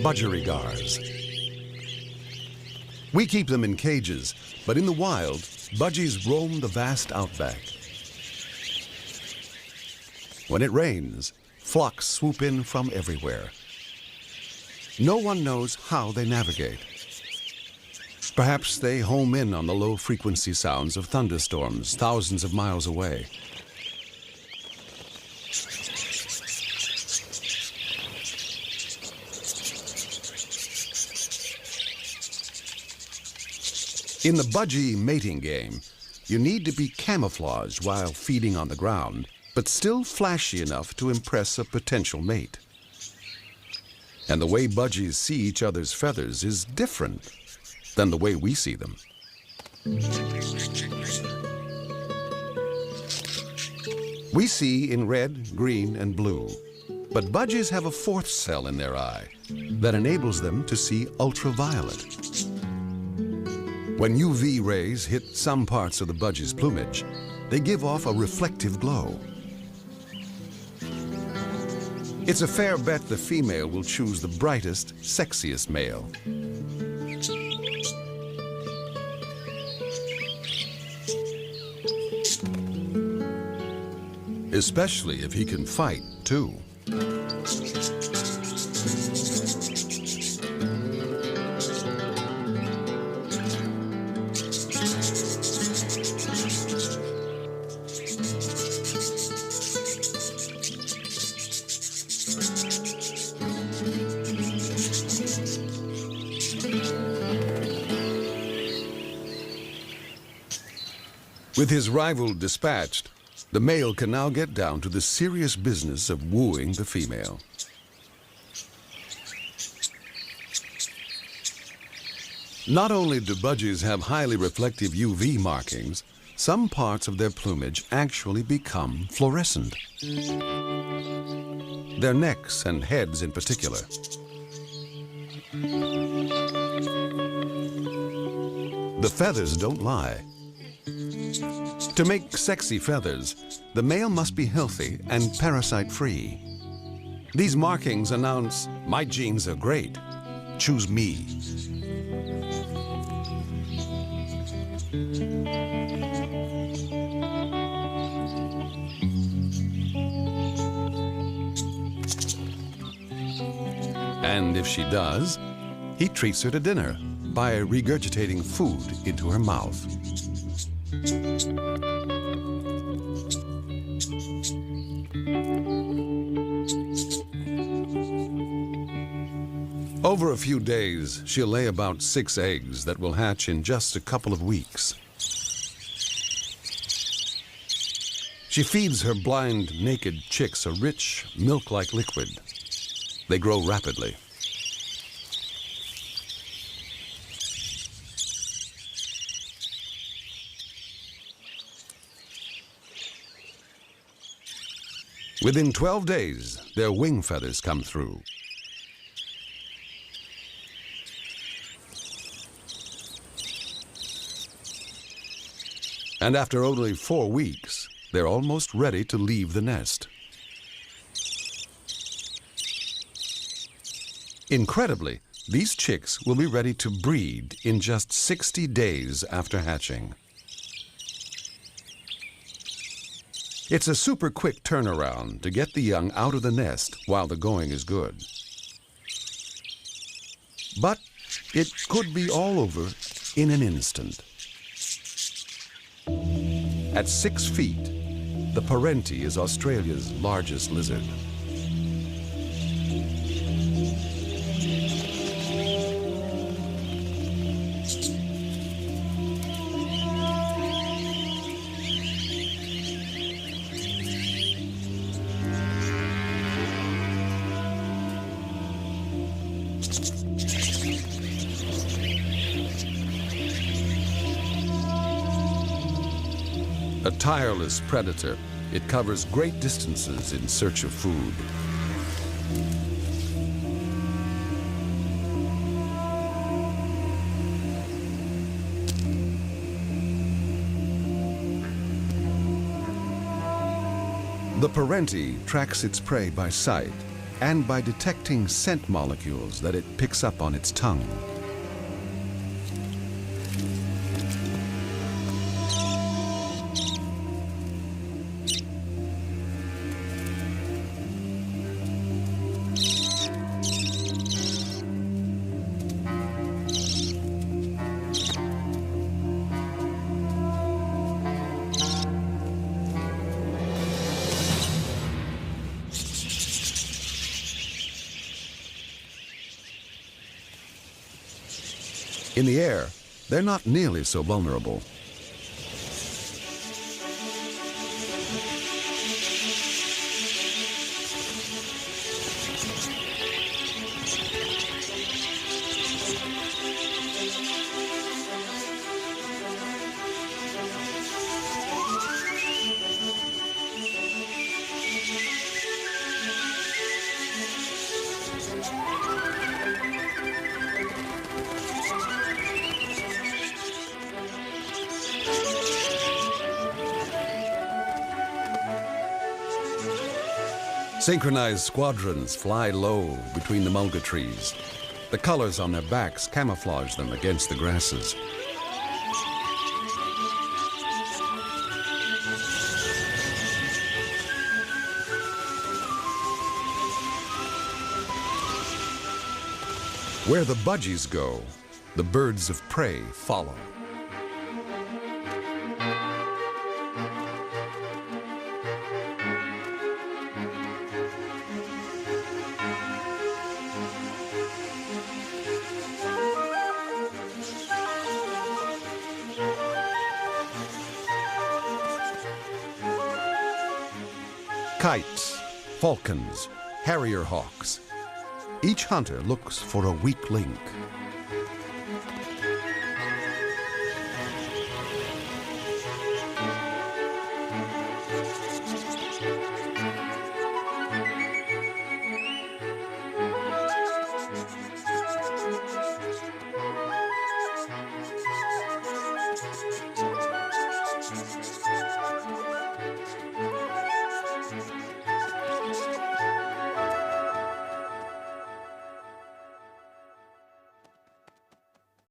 Budgerigars. We keep them in cages, but in the wild, budgies roam the vast outback. When it rains, flocks swoop in from everywhere. No one knows how they navigate. Perhaps they home in on the low-frequency sounds of thunderstorms thousands of miles away. In the budgie mating game, you need to be camouflaged while feeding on the ground, but still flashy enough to impress a potential mate. And the way budgies see each other's feathers is different than the way we see them. We see in red, green, and blue, but budgies have a fourth cell in their eye that enables them to see ultraviolet. When UV rays hit some parts of the budgie's plumage, they give off a reflective glow. It's a fair bet the female will choose the brightest, sexiest male. Especially if he can fight, too. With his rival dispatched, the male can now get down to the serious business of wooing the female. Not only do budgies have highly reflective UV markings, some parts of their plumage actually become fluorescent. Their necks and heads in particular. The feathers don't lie. To make sexy feathers, the male must be healthy and parasite-free. These markings announce, "My genes are great. Choose me." And if she does, he treats her to dinner by regurgitating food into her mouth. Over a few days, she'll lay about 6 eggs that will hatch in just a couple of weeks. She feeds her blind, naked chicks a rich, milk-like liquid. They grow rapidly. Within 12 days, their wing feathers come through. And after only 4 weeks, they're almost ready to leave the nest. Incredibly, these chicks will be ready to breed in just 60 days after hatching. It's a super quick turnaround to get the young out of the nest while the going is good. But it could be all over in an instant. At 6 feet, the Parenti is Australia's largest lizard. A tireless predator, it covers great distances in search of food. The Parenti tracks its prey by sight and by detecting scent molecules that it picks up on its tongue. In the air, they're not nearly so vulnerable. Synchronized squadrons fly low between the mulga trees. The colors on their backs camouflage them against the grasses. Where the budgies go, the birds of prey follow. Kites, falcons, harrier hawks. Each hunter looks for a weak link,